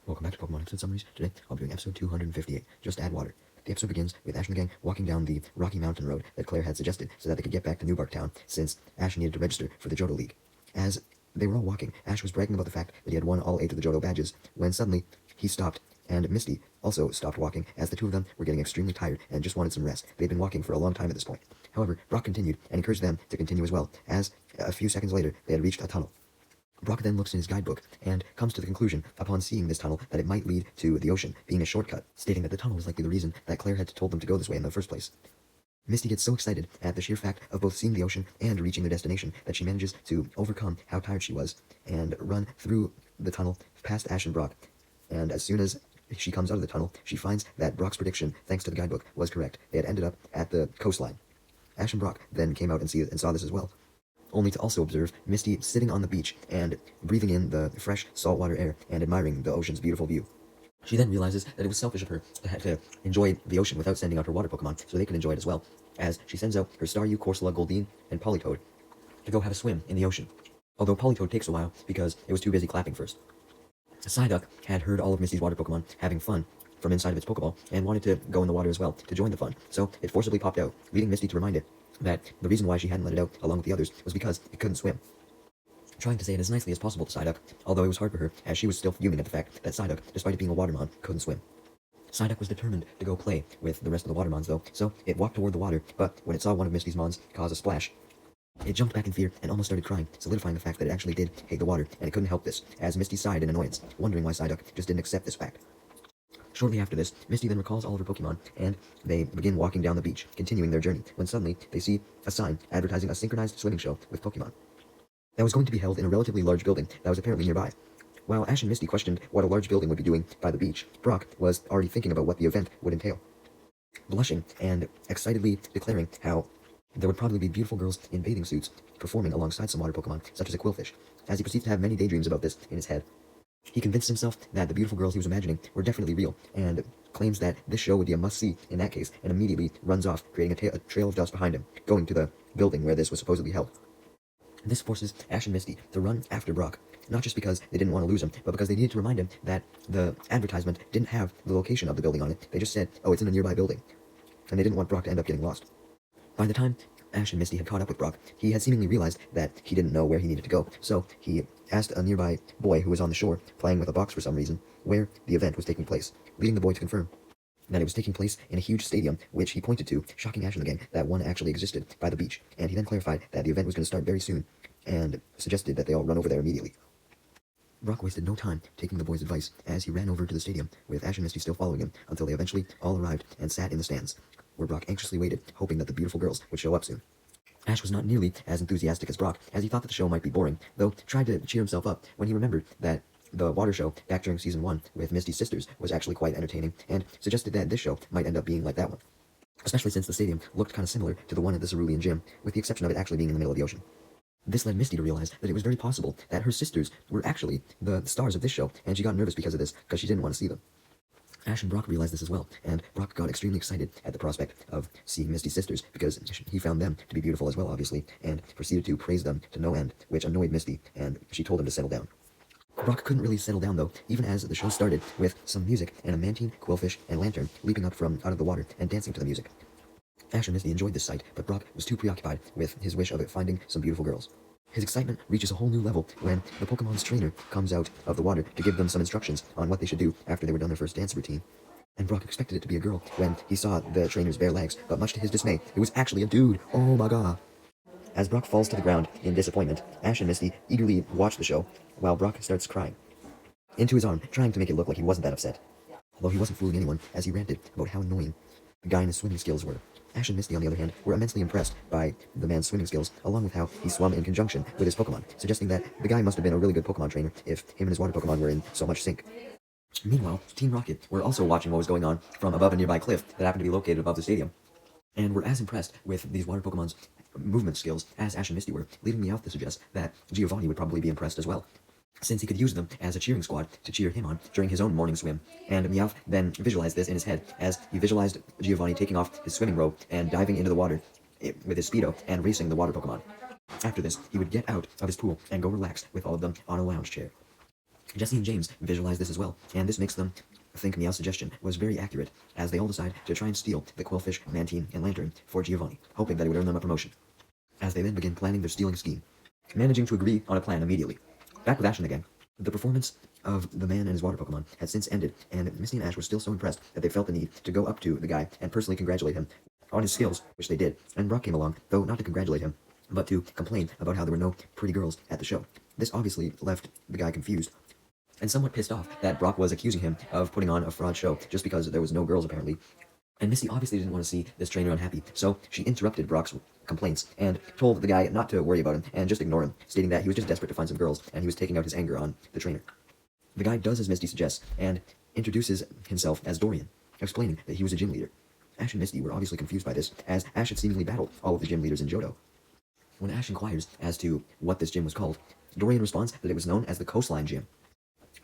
Welcome back to Pokemon episode summaries. Today, I'll be doing episode 258, Just Add Water. The episode begins with Ash and the gang walking down the Rocky Mountain Road that Claire had suggested so that they could get back to Newbark Town, since Ash needed to register for the Johto League. As they were all walking, Ash was bragging about the fact that he had won all 8 of the Johto badges, when suddenly, he stopped, and Misty also stopped walking, as the two of them were getting extremely tired and just wanted some rest. They'd been walking for a long time at this point. However, Brock continued and encouraged them to continue as well, as a few seconds later, they had reached a tunnel. Brock then looks in his guidebook and comes to the conclusion, upon seeing this tunnel, that it might lead to the ocean, being a shortcut, stating that the tunnel was likely the reason that Claire had told them to go this way in the first place. Misty gets so excited at the sheer fact of both seeing the ocean and reaching their destination that she manages to overcome how tired she was and run through the tunnel past Ash and Brock. And as soon as she comes out of the tunnel, she finds that Brock's prediction, thanks to the guidebook, was correct. They had ended up at the coastline. Ash and Brock then came out and saw this as well, only to also observe Misty sitting on the beach and breathing in the fresh saltwater air and admiring the ocean's beautiful view. She then realizes that it was selfish of her to enjoy the ocean without sending out her water Pokemon so they could enjoy it as well, as she sends out her Staryu, Corsola, Goldeen, and Politoed to go have a swim in the ocean. Although Politoed takes a while because it was too busy clapping first. Psyduck had heard all of Misty's water Pokemon having fun from inside of its Pokeball and wanted to go in the water as well to join the fun, so it forcibly popped out, leading Misty to remind it that the reason why she hadn't let it out along with the others was because it couldn't swim. Trying to say it as nicely as possible to Psyduck, although it was hard for her, as she was still fuming at the fact that Psyduck, despite it being a Watermon, couldn't swim. Psyduck was determined to go play with the rest of the Watermons though, so it walked toward the water, but when it saw one of Misty's Mons cause a splash, it jumped back in fear and almost started crying, solidifying the fact that it actually did hate the water, and it couldn't help this, as Misty sighed in annoyance, wondering why Psyduck just didn't accept this fact. Shortly after this, Misty then recalls all of her Pokemon, and they begin walking down the beach, continuing their journey, when suddenly they see a sign advertising a synchronized swimming show with Pokemon that was going to be held in a relatively large building that was apparently nearby. While Ash and Misty questioned what a large building would be doing by the beach, Brock was already thinking about what the event would entail, blushing and excitedly declaring how there would probably be beautiful girls in bathing suits performing alongside some water Pokemon, such as a Quillfish. As he proceeds to have many daydreams about this in his head, he convinced himself that the beautiful girls he was imagining were definitely real, and claims that this show would be a must-see in that case, and immediately runs off, creating a trail of dust behind him, going to the building where this was supposedly held. This forces Ash and Misty to run after Brock, not just because they didn't want to lose him, but because they needed to remind him that the advertisement didn't have the location of the building on it. They just said, oh, it's in a nearby building, and they didn't want Brock to end up getting lost. By the time Ash and Misty had caught up with Brock, he had seemingly realized that he didn't know where he needed to go, so he asked a nearby boy who was on the shore, playing with a box for some reason, where the event was taking place, leading the boy to confirm that it was taking place in a huge stadium, which he pointed to, shocking Ash and the gang that one actually existed by the beach, and he then clarified that the event was going to start very soon, and suggested that they all run over there immediately. Brock wasted no time taking the boy's advice, as he ran over to the stadium, with Ash and Misty still following him, until they eventually all arrived and sat in the stands, where Brock anxiously waited, hoping that the beautiful girls would show up soon. Ash was not nearly as enthusiastic as Brock, as he thought that the show might be boring, though tried to cheer himself up when he remembered that the water show back during Season 1 with Misty's sisters was actually quite entertaining, and suggested that this show might end up being like that one, especially since the stadium looked kind of similar to the one at the Cerulean Gym, with the exception of it actually being in the middle of the ocean. This led Misty to realize that it was very possible that her sisters were actually the stars of this show, and she got nervous because of this, because she didn't want to see them. Ash and Brock realized this as well, and Brock got extremely excited at the prospect of seeing Misty's sisters, because he found them to be beautiful as well, obviously, and proceeded to praise them to no end, which annoyed Misty, and she told him to settle down. Brock couldn't really settle down though, even as the show started, with some music and a Mantine, Quillfish, and Lantern leaping up from out of the water and dancing to the music. Ash and Misty enjoyed this sight, but Brock was too preoccupied with his wish of finding some beautiful girls. His excitement reaches a whole new level when the Pokemon's trainer comes out of the water to give them some instructions on what they should do after they were done their first dance routine. And Brock expected it to be a girl when he saw the trainer's bare legs, but much to his dismay, it was actually a dude. Oh my god. As Brock falls to the ground in disappointment, Ash and Misty eagerly watch the show, while Brock starts crying into his arm, trying to make it look like he wasn't that upset. Although he wasn't fooling anyone, as he ranted about how annoying the guy and his swimming skills were. Ash and Misty, on the other hand, were immensely impressed by the man's swimming skills, along with how he swum in conjunction with his Pokemon, suggesting that the guy must have been a really good Pokemon trainer if him and his water Pokemon were in so much sync. Meanwhile, Team Rocket were also watching what was going on from above a nearby cliff that happened to be located above the stadium, and were as impressed with these water Pokemon's movement skills as Ash and Misty were, leading Meowth to suggest that Giovanni would probably be impressed as well, since he could use them as a cheering squad to cheer him on during his own morning swim. And Meowth then visualized this in his head, as he visualized Giovanni taking off his swimming robe and diving into the water with his Speedo and racing the water Pokemon. After this, he would get out of his pool and go relax with all of them on a lounge chair. Jesse and James visualize this as well, and this makes them think Meow's suggestion was very accurate, as they all decide to try and steal the Quillfish, Mantine, and Lantern for Giovanni, hoping that it would earn them a promotion. As they then begin planning their stealing scheme, managing to agree on a plan immediately. Back with Ash and the gang. The performance of the man and his water Pokemon had since ended, and Misty and Ash were still so impressed that they felt the need to go up to the guy and personally congratulate him on his skills, which they did, and Brock came along, though not to congratulate him, but to complain about how there were no pretty girls at the show. This obviously left the guy confused, and somewhat pissed off that Brock was accusing him of putting on a fraud show just because there was no girls apparently. And Misty obviously didn't want to see this trainer unhappy, so she interrupted Brock's complaints and told the guy not to worry about him and just ignore him, stating that he was just desperate to find some girls and he was taking out his anger on the trainer. The guy does as Misty suggests and introduces himself as Dorian, explaining that he was a gym leader. Ash and Misty were obviously confused by this, as Ash had seemingly battled all of the gym leaders in Johto. When Ash inquires as to what this gym was called, Dorian responds that it was known as the Coastline Gym.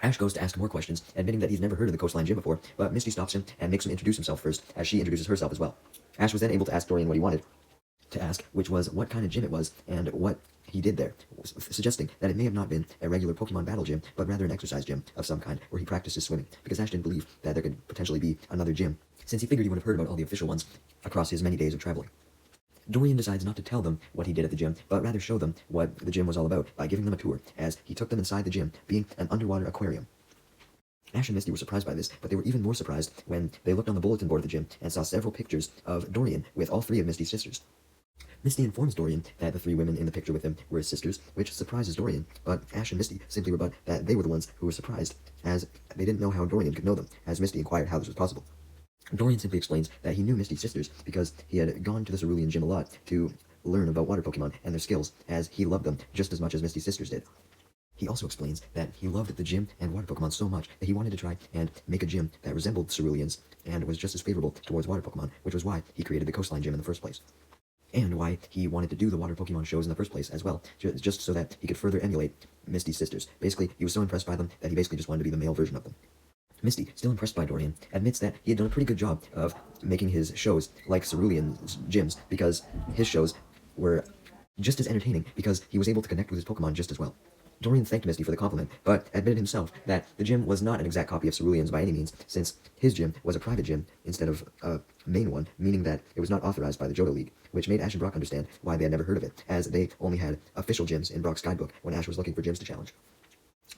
Ash goes to ask more questions, admitting that he's never heard of the Coastline Gym before, but Misty stops him and makes him introduce himself first, as she introduces herself as well. Ash was then able to ask Dorian what he wanted to ask, which was what kind of gym it was and what he did there, suggesting that it may have not been a regular Pokemon battle gym, but rather an exercise gym of some kind where he practices swimming, because Ash didn't believe that there could potentially be another gym, since he figured he would have heard about all the official ones across his many days of traveling. Dorian decides not to tell them what he did at the gym, but rather show them what the gym was all about by giving them a tour, as he took them inside the gym, being an underwater aquarium. Ash and Misty were surprised by this, but they were even more surprised when they looked on the bulletin board of the gym and saw several pictures of Dorian with all three of Misty's sisters. Misty informs Dorian that the three women in the picture with him were his sisters, which surprises Dorian, but Ash and Misty simply rebut that they were the ones who were surprised, as they didn't know how Dorian could know them, as Misty inquired how this was possible. Dorian simply explains that he knew Misty's sisters because he had gone to the Cerulean Gym a lot to learn about water Pokemon and their skills, as he loved them just as much as Misty's sisters did. He also explains that he loved the gym and water Pokemon so much that he wanted to try and make a gym that resembled Cerulean's and was just as favorable towards water Pokemon, which was why he created the Coastline Gym in the first place. And why he wanted to do the water Pokemon shows in the first place as well, just so that he could further emulate Misty's sisters. Basically, he was so impressed by them that he basically just wanted to be the male version of them. Misty, still impressed by Dorian, admits that he had done a pretty good job of making his shows like Cerulean's gyms, because his shows were just as entertaining because he was able to connect with his Pokemon just as well. Dorian thanked Misty for the compliment, but admitted himself that the gym was not an exact copy of Cerulean's by any means, since his gym was a private gym instead of a main one, meaning that it was not authorized by the Johto League, which made Ash and Brock understand why they had never heard of it, as they only had official gyms in Brock's guidebook when Ash was looking for gyms to challenge.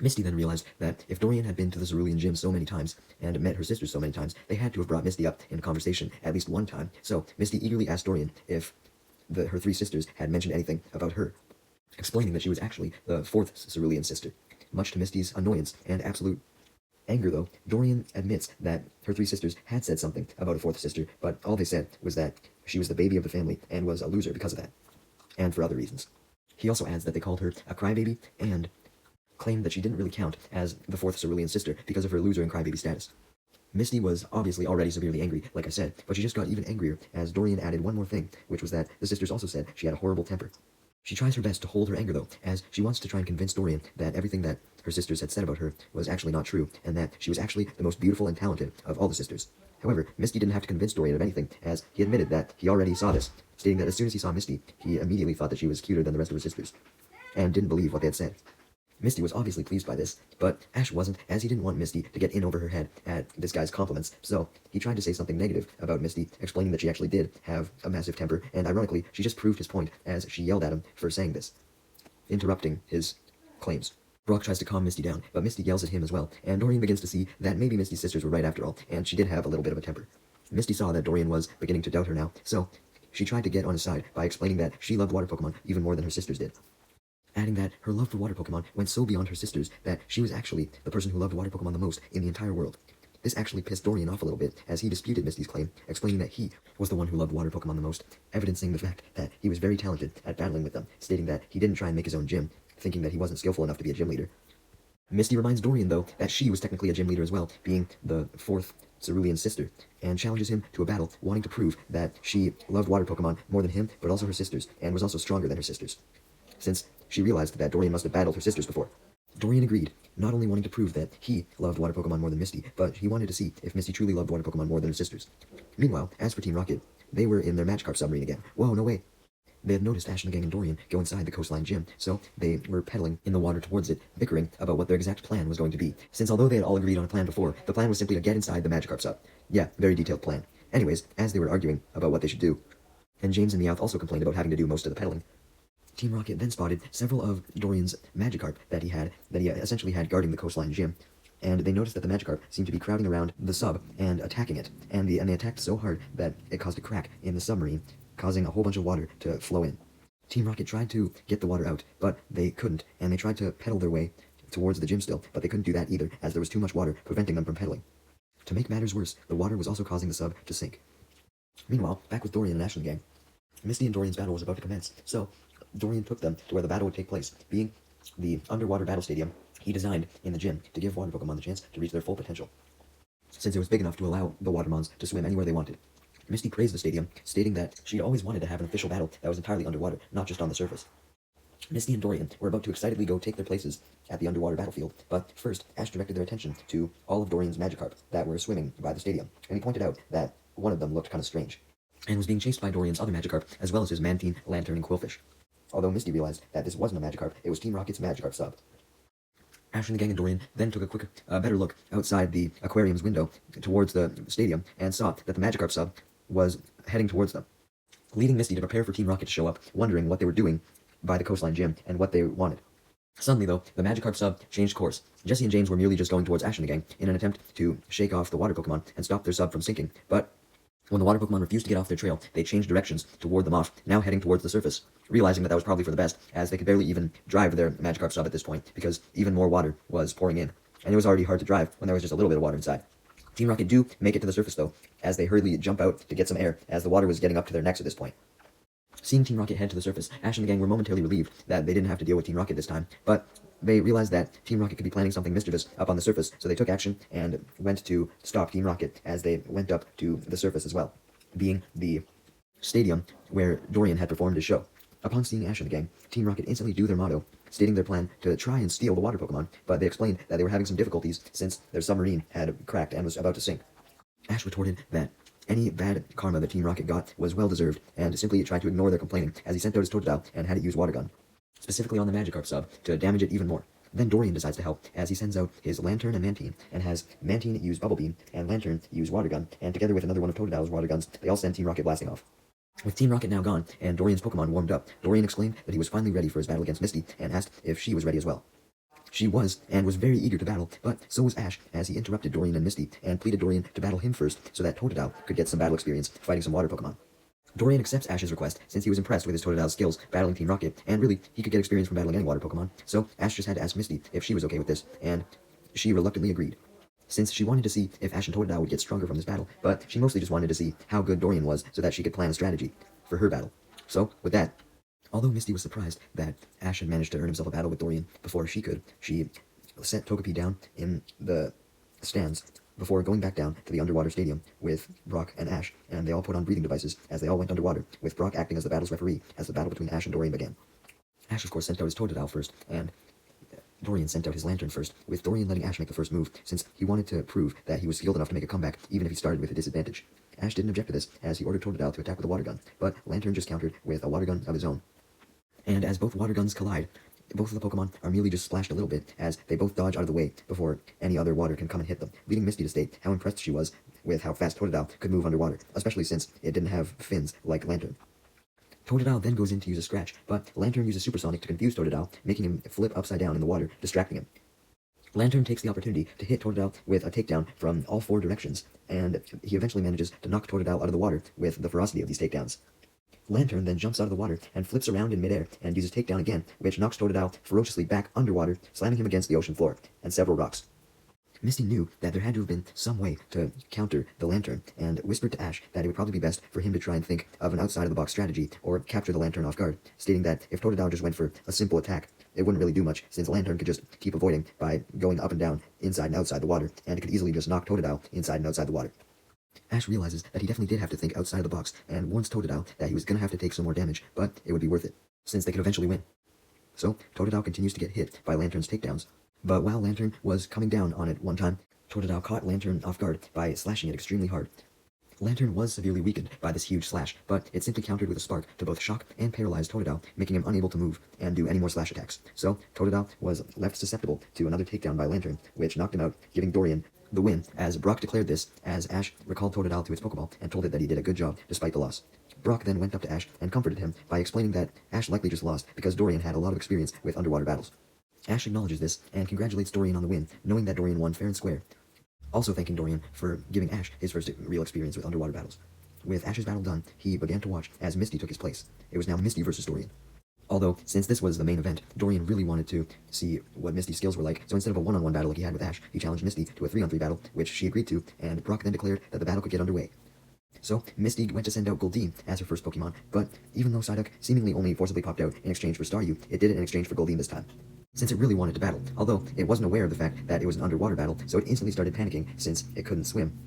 Misty then realized that if Dorian had been to the Cerulean Gym so many times, and met her sisters so many times, they had to have brought Misty up in conversation at least one time, so Misty eagerly asked Dorian if her three sisters had mentioned anything about her, explaining that she was actually the fourth Cerulean sister. Much to Misty's annoyance and absolute anger, though, Dorian admits that her three sisters had said something about a fourth sister, but all they said was that she was the baby of the family and was a loser because of that, and for other reasons. He also adds that they called her a crybaby and claimed that she didn't really count as the fourth Cerulean sister because of her loser and crybaby status. Misty was obviously already severely angry, like I said, but she just got even angrier as Dorian added one more thing, which was that the sisters also said she had a horrible temper. She tries her best to hold her anger, though, as she wants to try and convince Dorian that everything that her sisters had said about her was actually not true, and that she was actually the most beautiful and talented of all the sisters. However, Misty didn't have to convince Dorian of anything, as he admitted that he already saw this, stating that as soon as he saw Misty, he immediately thought that she was cuter than the rest of her sisters, and didn't believe what they had said. Misty was obviously pleased by this, but Ash wasn't, as he didn't want Misty to get in over her head at this guy's compliments, so he tried to say something negative about Misty, explaining that she actually did have a massive temper, and ironically, she just proved his point as she yelled at him for saying this, interrupting his claims. Brock tries to calm Misty down, but Misty yells at him as well, and Dorian begins to see that maybe Misty's sisters were right after all, and she did have a little bit of a temper. Misty saw that Dorian was beginning to doubt her now, so she tried to get on his side by explaining that she loved water Pokemon even more than her sisters did, adding that her love for water Pokemon went so beyond her sisters that she was actually the person who loved water Pokemon the most in the entire world. This actually pissed Dorian off a little bit, as he disputed Misty's claim, explaining that he was the one who loved water Pokemon the most, evidencing the fact that he was very talented at battling with them, stating that he didn't try and make his own gym, thinking that he wasn't skillful enough to be a gym leader. Misty reminds Dorian, though, that she was technically a gym leader as well, being the fourth Cerulean sister, and challenges him to a battle, wanting to prove that she loved water Pokemon more than him, but also her sisters, and was also stronger than her sisters, since she realized that Dorian must have battled her sisters before. Dorian agreed, not only wanting to prove that he loved water Pokemon more than Misty, but he wanted to see if Misty truly loved water Pokemon more than her sisters. Meanwhile, as for Team Rocket, they were in their Magikarp submarine again. Whoa, no way. They had noticed Ash and the gang and Dorian go inside the coastline gym, so they were pedaling in the water towards it, bickering about what their exact plan was going to be. Since although they had all agreed on a plan before, the plan was simply to get inside the Magikarp sub. Yeah, very detailed plan. Anyways, as they were arguing about what they should do, and James and Meowth also complained about having to do most of the pedaling, Team Rocket then spotted several of Dorian's Magikarp that he essentially had guarding the coastline gym, and they noticed that the Magikarp seemed to be crowding around the sub and attacking it, and they attacked so hard that it caused a crack in the submarine, causing a whole bunch of water to flow in. Team Rocket tried to get the water out, but they couldn't, and they tried to pedal their way towards the gym still, but they couldn't do that either, as there was too much water preventing them from pedaling. To make matters worse, the water was also causing the sub to sink. Meanwhile, back with Dorian and Ash and the gang, Misty and Dorian's battle was about to commence, so Dorian took them to where the battle would take place, being the underwater battle stadium he designed in the gym to give water Pokemon the chance to reach their full potential, since it was big enough to allow the Watermons to swim anywhere they wanted. Misty praised the stadium, stating that she'd always wanted to have an official battle that was entirely underwater, not just on the surface. Misty and Dorian were about to excitedly go take their places at the underwater battlefield, but first, Ash directed their attention to all of Dorian's Magikarp that were swimming by the stadium, and he pointed out that one of them looked kind of strange, and was being chased by Dorian's other Magikarp, as well as his Mantine, Lantern, and Quillfish. Although Misty realized that this wasn't a Magikarp, it was Team Rocket's Magikarp sub. Ash and the gang and Dorian then took a better look outside the aquarium's window towards the stadium and saw that the Magikarp sub was heading towards them, leading Misty to prepare for Team Rocket to show up, wondering what they were doing by the coastline gym and what they wanted. Suddenly, though, the Magikarp sub changed course. Jesse and James were merely just going towards Ash and the gang in an attempt to shake off the water Pokemon and stop their sub from sinking, but when the water Pokemon refused to get off their trail, they changed directions to ward them off, now heading towards the surface, realizing that was probably for the best, as they could barely even drive their Magikarp sub at this point, because even more water was pouring in, and it was already hard to drive when there was just a little bit of water inside. Team Rocket do make it to the surface, though, as they hurriedly jump out to get some air, as the water was getting up to their necks at this point. Seeing Team Rocket head to the surface, Ash and the gang were momentarily relieved that they didn't have to deal with Team Rocket this time, but they realized that Team Rocket could be planning something mischievous up on the surface, so they took action and went to stop Team Rocket as they went up to the surface as well, being the stadium where Dorian had performed his show. Upon seeing Ash and the gang, Team Rocket instantly do their motto, stating their plan to try and steal the water Pokemon, but they explained that they were having some difficulties since their submarine had cracked and was about to sink. Ash retorted that any bad karma that Team Rocket got was well-deserved, and simply tried to ignore their complaining as he sent out his Totodile and had it use Water Gun, specifically on the Magikarp sub, to damage it even more. Then Dorian decides to help, as he sends out his Lantern and Mantine, and has Mantine use Bubble Beam, and Lantern use Water Gun, and together with another one of Totodile's Water Guns, they all send Team Rocket blasting off. With Team Rocket now gone, and Dorian's Pokemon warmed up, Dorian exclaimed that he was finally ready for his battle against Misty, and asked if she was ready as well. She was, and was very eager to battle, but so was Ash, as he interrupted Dorian and Misty, and pleaded Dorian to battle him first, so that Totodile could get some battle experience fighting some water Pokemon. Dorian accepts Ash's request, since he was impressed with his Totodile's skills battling Team Rocket, and really, he could get experience from battling any water Pokemon, so Ash just had to ask Misty if she was okay with this, and she reluctantly agreed, since she wanted to see if Ash and Totodile would get stronger from this battle, but she mostly just wanted to see how good Dorian was, so that she could plan a strategy for her battle. So, with that, although Misty was surprised that Ash had managed to earn himself a battle with Dorian before she could, she sent Togepi down in the stands before going back down to the underwater stadium with Brock and Ash, and they all put on breathing devices as they all went underwater, with Brock acting as the battle's referee as the battle between Ash and Dorian began. Ash, of course, sent out his Totodile first, and Dorian sent out his Lantern first, with Dorian letting Ash make the first move, since he wanted to prove that he was skilled enough to make a comeback, even if he started with a disadvantage. Ash didn't object to this, as he ordered Totodile to attack with a Water Gun, but Lantern just countered with a Water Gun of his own. And as both Water Guns collide, both of the Pokemon are merely just splashed a little bit, as they both dodge out of the way before any other water can come and hit them, leading Misty to state how impressed she was with how fast Totodile could move underwater, especially since it didn't have fins like Lantern. Totodile then goes in to use a scratch, but Lantern uses Supersonic to confuse Totodile, making him flip upside down in the water, distracting him. Lantern takes the opportunity to hit Totodile with a takedown from all four directions, and he eventually manages to knock Totodile out of the water with the ferocity of these takedowns. Lantern then jumps out of the water and flips around in midair and uses takedown again, which knocks Totodile ferociously back underwater, slamming him against the ocean floor and several rocks. Misty knew that there had to have been some way to counter the Lantern, and whispered to Ash that it would probably be best for him to try and think of an outside-of-the-box strategy, or capture the Lantern off guard, stating that if Totodile just went for a simple attack, it wouldn't really do much, since Lantern could just keep avoiding by going up and down, inside and outside the water, and it could easily just knock Totodile inside and outside the water. Ash realizes that he definitely did have to think outside of the box, and warns Totodile that he was going to have to take some more damage, but it would be worth it, since they could eventually win. So, Totodile continues to get hit by Lantern's takedowns, but while Lantern was coming down on it one time, Totodile caught Lantern off guard by slashing it extremely hard. Lantern was severely weakened by this huge slash, but it simply countered with a spark to both shock and paralyze Totodile, making him unable to move and do any more slash attacks. So, Totodile was left susceptible to another takedown by Lantern, which knocked him out, giving Dorian the win, as Brock declared this, as Ash recalled Totodile to its Pokeball and told it that he did a good job despite the loss. Brock then went up to Ash and comforted him by explaining that Ash likely just lost because Dorian had a lot of experience with underwater battles. Ash acknowledges this and congratulates Dorian on the win, knowing that Dorian won fair and square, also thanking Dorian for giving Ash his first real experience with underwater battles. With Ash's battle done, he began to watch as Misty took his place. It was now Misty versus Dorian. Although, since this was the main event, Dorian really wanted to see what Misty's skills were like, so instead of a one-on-one battle like he had with Ash, he challenged Misty to a 3-on-3 battle, which she agreed to, and Brock then declared that the battle could get underway. So, Misty went to send out Goldeen as her first Pokemon, but even though Psyduck seemingly only forcibly popped out in exchange for Staryu, it did it in exchange for Goldeen this time, since it really wanted to battle, although it wasn't aware of the fact that it was an underwater battle, so it instantly started panicking since it couldn't swim,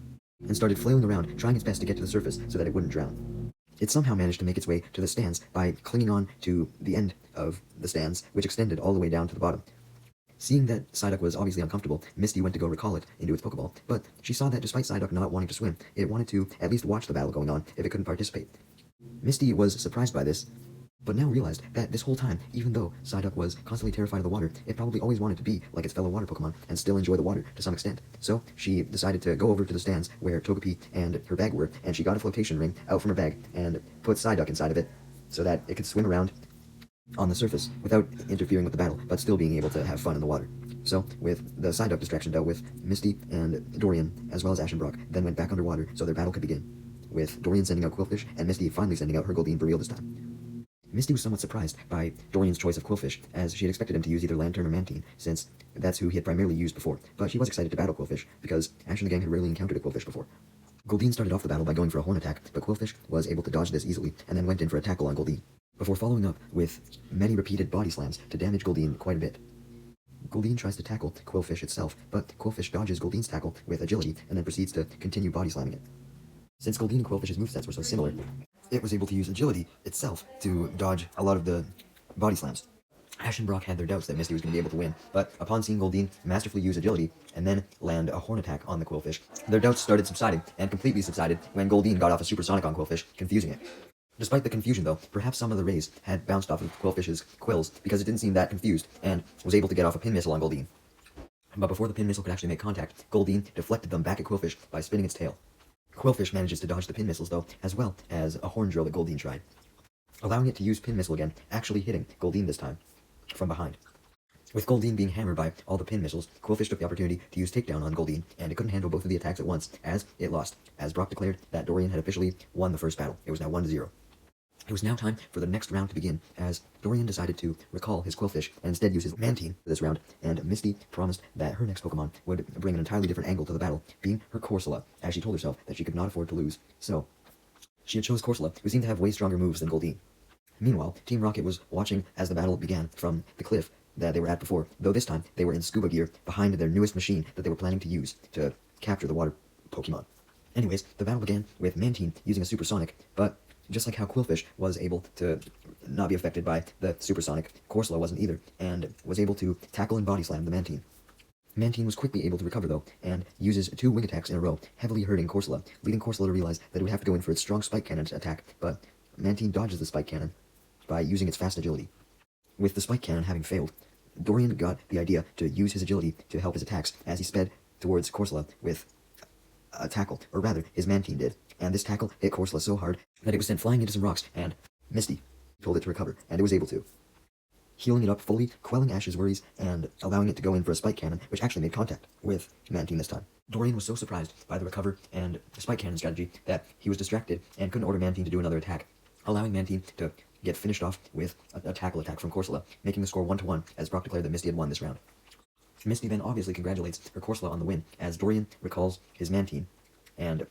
and started flailing around, trying its best to get to the surface so that it wouldn't drown. It somehow managed to make its way to the stands by clinging on to the end of the stands, which extended all the way down to the bottom. Seeing that Psyduck was obviously uncomfortable, Misty went to go recall it into its Pokeball, but she saw that despite Psyduck not wanting to swim, it wanted to at least watch the battle going on if it couldn't participate. Misty was surprised by this, but now realized that this whole time, even though Psyduck was constantly terrified of the water, it probably always wanted to be like its fellow water Pokemon and still enjoy the water to some extent. So she decided to go over to the stands where Togepi and her bag were, and she got a flotation ring out from her bag and put Psyduck inside of it so that it could swim around on the surface without interfering with the battle, but still being able to have fun in the water. So, with the Psyduck distraction dealt with, Misty and Dorian, as well as Ash and Brock, then went back underwater so their battle could begin, with Dorian sending out Quillfish and Misty finally sending out her Goldeen Burreel this time. Misty was somewhat surprised by Dorian's choice of Quillfish, as she had expected him to use either Lantern or Mantine, since that's who he had primarily used before, but she was excited to battle Quillfish, because Ash and the gang had rarely encountered a Quillfish before. Goldeen started off the battle by going for a horn attack, but Quillfish was able to dodge this easily, and then went in for a tackle on Goldeen, before following up with many repeated body slams to damage Goldeen quite a bit. Goldeen tries to tackle Quillfish itself, but Quillfish dodges Goldeen's tackle with agility, and then proceeds to continue body slamming it. Since Goldeen and Quillfish's movesets were so similar, it was able to use agility itself to dodge a lot of the body slams. Ash and Brock had their doubts that Misty was going to be able to win, but upon seeing Goldeen masterfully use agility and then land a horn attack on the Quillfish, their doubts started subsiding, and completely subsided when Goldeen got off a supersonic on Quillfish, confusing it. Despite the confusion though, perhaps some of the rays had bounced off of Quillfish's quills because it didn't seem that confused, and was able to get off a pin missile on Goldeen. But before the pin missile could actually make contact, Goldeen deflected them back at Quillfish by spinning its tail. Quillfish manages to dodge the pin missiles though, as well as a horn drill that Goldeen tried, allowing it to use pin missile again, actually hitting Goldeen this time, from behind. With Goldeen being hammered by all the pin missiles, Quillfish took the opportunity to use takedown on Goldeen, and it couldn't handle both of the attacks at once, as it lost, as Brock declared that Dorian had officially won the first battle. It was now 1-0. It was now time for the next round to begin, as Dorian decided to recall his Quillfish and instead use his Mantine for this round, and Misty promised that her next Pokemon would bring an entirely different angle to the battle, being her Corsola, as she told herself that she could not afford to lose. So, she had chose Corsola, who seemed to have way stronger moves than Goldeen. Meanwhile, Team Rocket was watching as the battle began from the cliff that they were at before, though this time they were in scuba gear behind their newest machine that they were planning to use to capture the water Pokemon. Anyways, the battle began with Mantine using a supersonic, but just like how Quillfish was able to not be affected by the supersonic, Corsola wasn't either, and was able to tackle and body slam the Mantine. Mantine was quickly able to recover though, and uses 2 wing attacks in a row, heavily hurting Corsola, leading Corsola to realize that it would have to go in for its strong spike cannon attack, but Mantine dodges the spike cannon by using its fast agility. With the spike cannon having failed, Dorian got the idea to use his agility to help his attacks as he sped towards Corsola with a tackle, or rather, his Mantine did, and this tackle hit Corsola so hard that it was sent flying into some rocks, and Misty told it to recover, and it was able to, healing it up fully, quelling Ash's worries, and allowing it to go in for a spike cannon, which actually made contact with Mantine this time. Dorian was so surprised by the recover and the spike cannon strategy that he was distracted and couldn't order Mantine to do another attack, allowing Mantine to get finished off with a tackle attack from Corsola, making the score 1-1, as Brock declared that Misty had won this round. Misty then obviously congratulates her Corsola on the win, as Dorian recalls his Mantine, and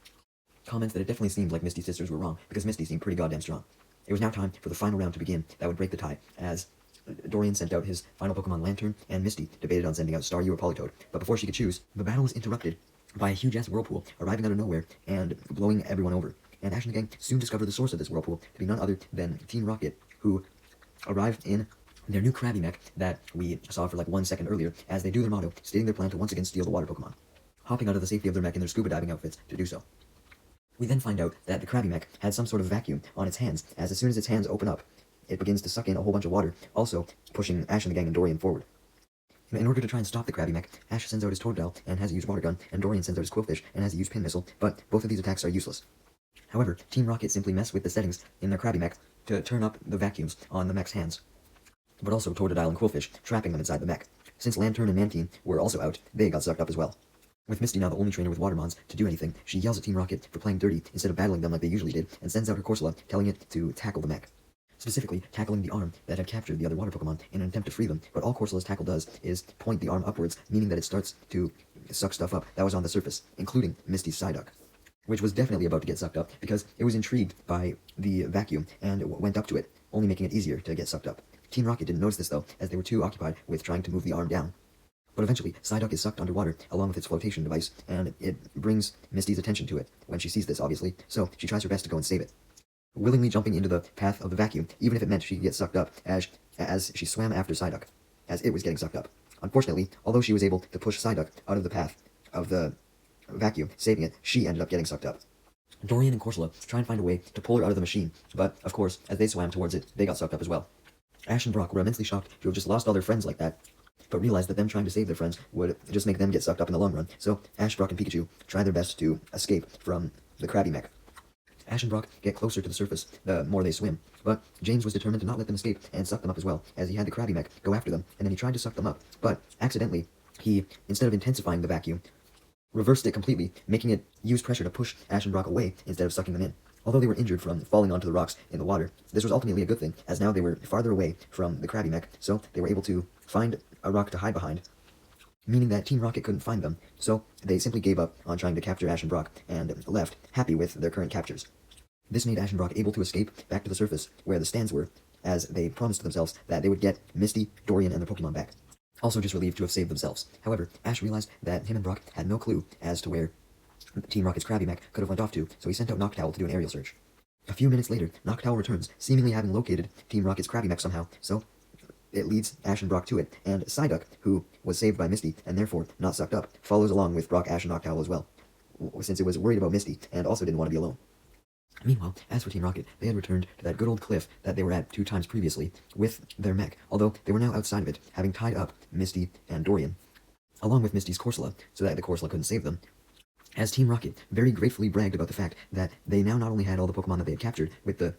comments that it definitely seemed like Misty's sisters were wrong, because Misty seemed pretty goddamn strong. It was now time for the final round to begin that would break the tie, as Dorian sent out his final Pokemon Lantern, and Misty debated on sending out Staryu or Politoed, but before she could choose, the battle was interrupted by a huge-ass whirlpool arriving out of nowhere and blowing everyone over. And Ash and the gang soon discovered the source of this whirlpool to be none other than Team Rocket, who arrived in their new Krabby mech that we saw for like 1 second earlier, as they do their motto, stating their plan to once again steal the water Pokemon, hopping out of the safety of their mech in their scuba diving outfits to do so. We then find out that the Krabby Mech had some sort of vacuum on its hands, as soon as its hands open up, it begins to suck in a whole bunch of water, also pushing Ash and the gang and Dorian forward. In order to try and stop the Krabby Mech, Ash sends out his Totodile and has a used water gun, and Dorian sends out his Quillfish and has a used pin missile, but both of these attacks are useless. However, Team Rocket simply mess with the settings in their Krabby Mech to turn up the vacuums on the mech's hands, but also Totodile and Quillfish, trapping them inside the mech. Since Lantern and Mantine were also out, they got sucked up as well. With Misty now the only trainer with Watermons to do anything, she yells at Team Rocket for playing dirty instead of battling them like they usually did, and sends out her Corsola, telling it to tackle the mech. Specifically, tackling the arm that had captured the other water Pokemon in an attempt to free them, but all Corsola's tackle does is point the arm upwards, meaning that it starts to suck stuff up that was on the surface, including Misty's Psyduck, which was definitely about to get sucked up because it was intrigued by the vacuum and went up to it, only making it easier to get sucked up. Team Rocket didn't notice this though, as they were too occupied with trying to move the arm down. But eventually, Psyduck is sucked underwater along with its flotation device, and it brings Misty's attention to it when she sees this, obviously, so she tries her best to go and save it, willingly jumping into the path of the vacuum, even if it meant she could get sucked up, as she swam after Psyduck, as it was getting sucked up. Unfortunately, although she was able to push Psyduck out of the path of the vacuum, saving it, she ended up getting sucked up. Dorian and Corsola try and find a way to pull her out of the machine, but, of course, as they swam towards it, they got sucked up as well. Ash and Brock were immensely shocked to have just lost all their friends like that, but realized that them trying to save their friends would just make them get sucked up in the long run, so Ash, Brock, and Pikachu try their best to escape from the Krabby Mech. Ash and Brock get closer to the surface the more they swim, but James was determined to not let them escape and suck them up as well, as he had the Krabby Mech go after them, and then he tried to suck them up, but accidentally, he, instead of intensifying the vacuum, reversed it completely, making it use pressure to push Ash and Brock away instead of sucking them in. Although they were injured from falling onto the rocks in the water, this was ultimately a good thing, as now they were farther away from the Krabby Mech, so they were able to find a rock to hide behind, meaning that Team Rocket couldn't find them, so they simply gave up on trying to capture Ash and Brock, and left, happy with their current captures. This made Ash and Brock able to escape back to the surface, where the stands were, as they promised to themselves that they would get Misty, Dorian, and their Pokemon back. Also just relieved to have saved themselves. However, Ash realized that him and Brock had no clue as to where Team Rocket's Krabby Mech could have went off to, so he sent out Noctowl to do an aerial search. A few minutes later, Noctowl returns, seemingly having located Team Rocket's Krabby Mech somehow, so it leads Ash and Brock to it, and Psyduck, who was saved by Misty, and therefore not sucked up, follows along with Brock, Ash, and Noctowl as well, since it was worried about Misty, and also didn't want to be alone. Meanwhile, as for Team Rocket, they had returned to that good old cliff that they were at 2 times previously, with their mech, although they were now outside of it, having tied up Misty and Dorian, along with Misty's Corsola, so that the Corsola couldn't save them. As Team Rocket very gratefully bragged about the fact that they now not only had all the Pokemon that they had captured with the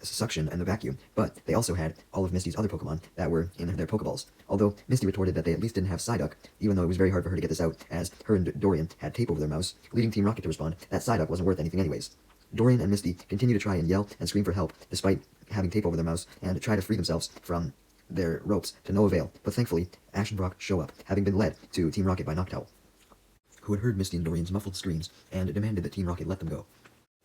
suction and the vacuum, but they also had all of Misty's other Pokemon that were in their Pokeballs. Although Misty retorted that they at least didn't have Psyduck, even though it was very hard for her to get this out, as her and Dorian had tape over their mouths, leading Team Rocket to respond that Psyduck wasn't worth anything anyways. Dorian and Misty continue to try and yell and scream for help, despite having tape over their mouths, and try to free themselves from their ropes to no avail, but thankfully, Ash and Brock show up, having been led to Team Rocket by Noctowl, who had heard Misty and Dorian's muffled screams, and demanded that Team Rocket let them go.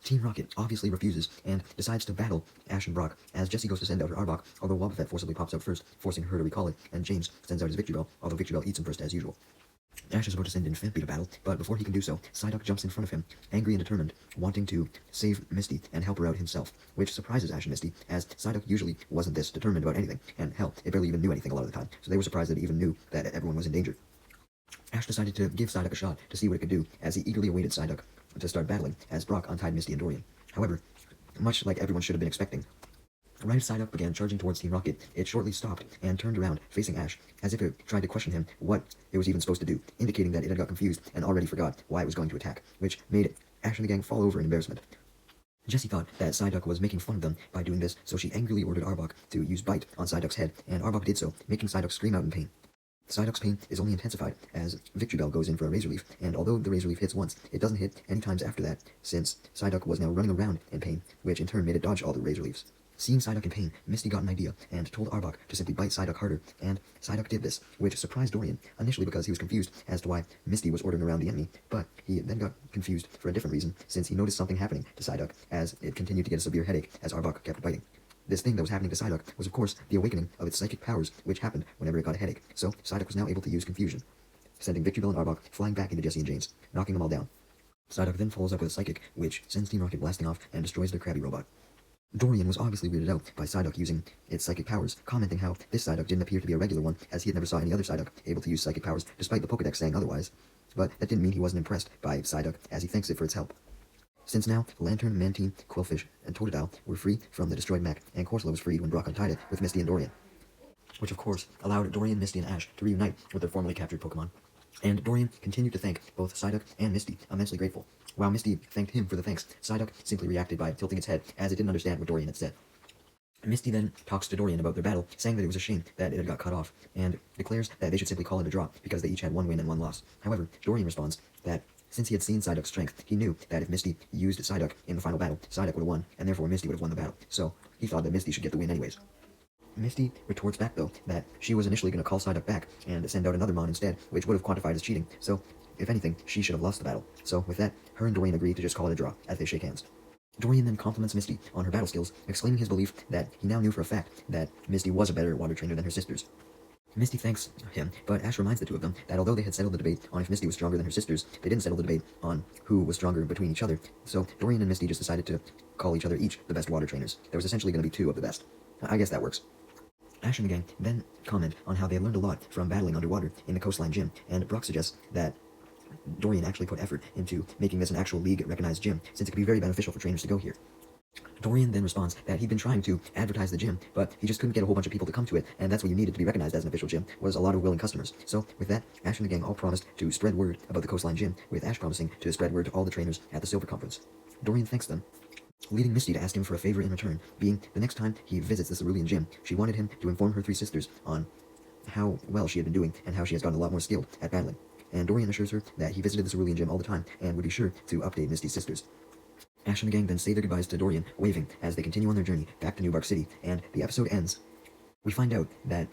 Team Rocket obviously refuses, and decides to battle Ash and Brock, as Jessie goes to send out her Arbok, although Wobbuffet forcibly pops out first, forcing her to recall it, and James sends out his Victreebel, although Victreebel eats him first as usual. Ash is about to send in Phanpy to battle, but before he can do so, Psyduck jumps in front of him, angry and determined, wanting to save Misty and help her out himself, which surprises Ash and Misty, as Psyduck usually wasn't this determined about anything, and hell, it barely even knew anything a lot of the time, so they were surprised that it even knew that everyone was in danger. Ash decided to give Psyduck a shot to see what it could do, as he eagerly awaited Psyduck to start battling, as Brock untied Misty and Dorian. However, much like everyone should have been expecting, right as Psyduck began charging towards Team Rocket, it shortly stopped and turned around, facing Ash, as if it tried to question him what it was even supposed to do, indicating that it had got confused and already forgot why it was going to attack, which made Ash and the gang fall over in embarrassment. Jessie thought that Psyduck was making fun of them by doing this, so she angrily ordered Arbok to use Bite on Psyduck's head, and Arbok did so, making Psyduck scream out in pain. Psyduck's pain is only intensified as Victreebel goes in for a Razor Leaf, and although the Razor Leaf hits once, it doesn't hit any times after that, since Psyduck was now running around in pain, which in turn made it dodge all the Razor Leaves. Seeing Psyduck in pain, Misty got an idea and told Arbok to simply bite Psyduck harder, and Psyduck did this, which surprised Dorian, initially because he was confused as to why Misty was ordering around the enemy, but he then got confused for a different reason, since he noticed something happening to Psyduck as it continued to get a severe headache as Arbok kept biting. This thing that was happening to Psyduck was of course the awakening of its psychic powers, which happened whenever it got a headache, so Psyduck was now able to use confusion, sending Victreebel and Arbok flying back into Jessie and James, knocking them all down. Psyduck then follows up with a Psychic, which sends Team Rocket blasting off and destroys their Krabby Robot. Dorian was obviously weirded out by Psyduck using its psychic powers, commenting how this Psyduck didn't appear to be a regular one, as he had never saw any other Psyduck able to use psychic powers, despite the Pokedex saying otherwise, but that didn't mean he wasn't impressed by Psyduck, as he thanks it for its help. Since now, Lantern, Mantine, Quillfish, and Totodile were free from the destroyed mech, and Corsola was freed when Brock untied it with Misty and Dorian, which of course allowed Dorian, Misty, and Ash to reunite with their formerly captured Pokemon. And Dorian continued to thank both Psyduck and Misty, immensely grateful. While Misty thanked him for the thanks, Psyduck simply reacted by tilting its head, as it didn't understand what Dorian had said. Misty then talks to Dorian about their battle, saying that it was a shame that it had got cut off, and declares that they should simply call it a draw, because they each had one win and one loss. However, Dorian responds that since he had seen Psyduck's strength, he knew that if Misty used Psyduck in the final battle, Psyduck would have won, and therefore Misty would have won the battle. So, he thought that Misty should get the win anyways. Misty retorts back, though, that she was initially going to call Psyduck back and send out another Mon instead, which would have quantified as cheating, so, if anything, she should have lost the battle. So, with that, her and Dorian agree to just call it a draw, as they shake hands. Dorian then compliments Misty on her battle skills, exclaiming his belief that he now knew for a fact that Misty was a better water trainer than her sisters. Misty thanks him, but Ash reminds the two of them that although they had settled the debate on if Misty was stronger than her sisters, they didn't settle the debate on who was stronger between each other, so Dorian and Misty just decided to call each other each the best water trainers. There was essentially going to be two of the best. I guess that works. Ash and the gang then comment on how they learned a lot from battling underwater in the coastline gym, and Brock suggests that Dorian actually put effort into making this an actual league-recognized gym, since it could be very beneficial for trainers to go here. Dorian then responds that he'd been trying to advertise the gym, but he just couldn't get a whole bunch of people to come to it, and that's what you needed to be recognized as an official gym, was a lot of willing customers. So, with that, Ash and the gang all promised to spread word about the coastline gym, with Ash promising to spread word to all the trainers at the Silver Conference. Dorian thanks them, leading Misty to ask him for a favor in return, being the next time he visits the Cerulean gym, she wanted him to inform her three sisters on how well she had been doing, and how she has gotten a lot more skilled at battling. And Dorian assures her that he visited the Cerulean gym all the time, and would be sure to update Misty's sisters. Ash and the gang then say their goodbyes to Dorian, waving as they continue on their journey back to New Bark City, and the episode ends. We find out that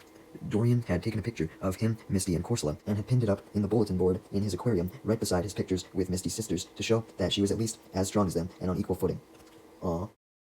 Dorian had taken a picture of him, Misty, and Corsola, and had pinned it up in the bulletin board in his aquarium, right beside his pictures with Misty's sisters, to show that she was at least as strong as them and on equal footing. Aww.